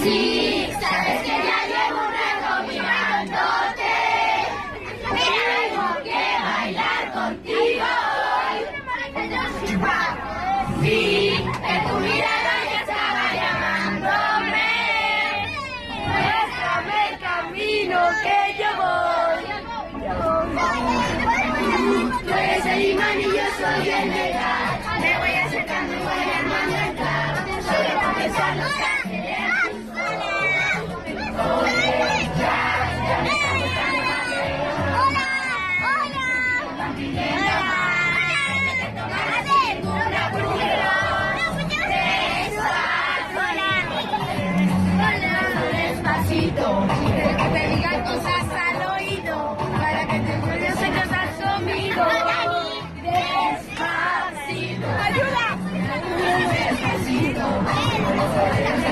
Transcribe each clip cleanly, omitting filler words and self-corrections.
Sí, sabes que ya llevo un rato mirándote. Tengo que bailar contigo hoy. Sí, en tu mirada ya estaba llamándome. Muéstrame el camino que yo voy. Tú eres el imán y yo soy el metal. Me voy acercando y voy armando el plan. Solo con pensarlo quiero que te diga cosas al oído para que te vuelvas a casar conmigo. Despacito. ¡Ayuda! Despacito.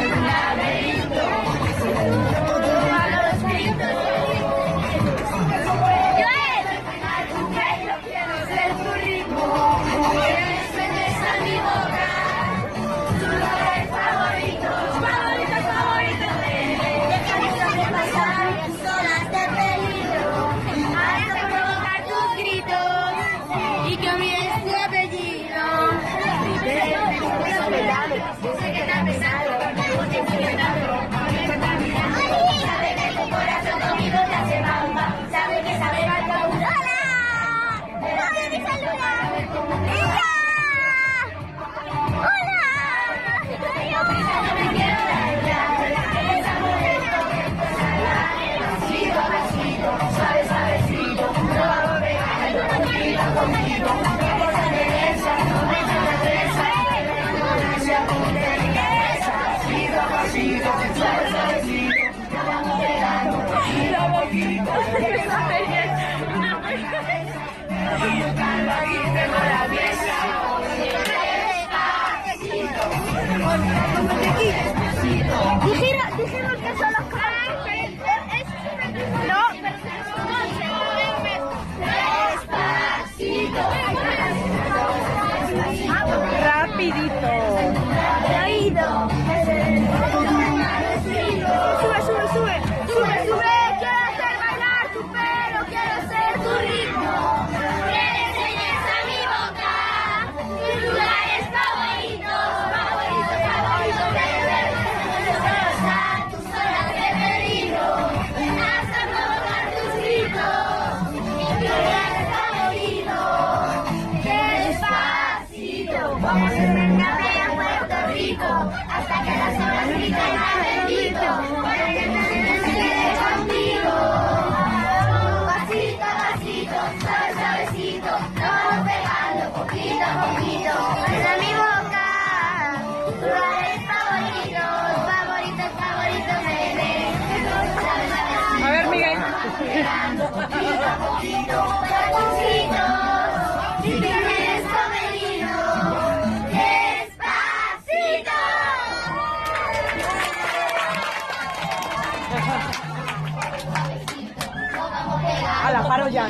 Un laberinto. A los gritos. Tu pelo, quiero ser tu ritmo. Que suenes a mi boca. Tu lugar favorito. Favorito solas de peligro, hasta provocar tus gritos y que olvides tu apellido. Sé que te ha pesado, sabe que tu corazón conmigo te hace bamba, sabe que sabe bamba. ¡Hola! ¡Hola, mi saluda! ¡Hola! No me quiero dar ya. Suave, suavecito, no va a pegar, contigo, esa belleza, no me echa la presa, gracia con delicadeza, pasito, suave, suavecito, no vamos pegando, poquito, esa belleza, buscando aquí tengo la pieza, despacito, dijeron que son los Rapidito. Sube. Quiero hacer bailar tu pelo, quiero ser tu ritmo. Que le enseñes a mi boca tus lugares favoritos de ver. Tus horas de peligro, hasta provocar tus gritos. Tus lugares favoritos. Despacito, vamos a hacer una playa en Puerto Rico, hasta que las olas griten al bendito, para que te quede contigo. Pasito, suavecito, nos vamos pegando poquito a poquito. Hasta mi boca, tus lugares favoritos, bebé. A ver, Miguel. Pegando poquito a poquito, y tienes comedido. A la paro ya.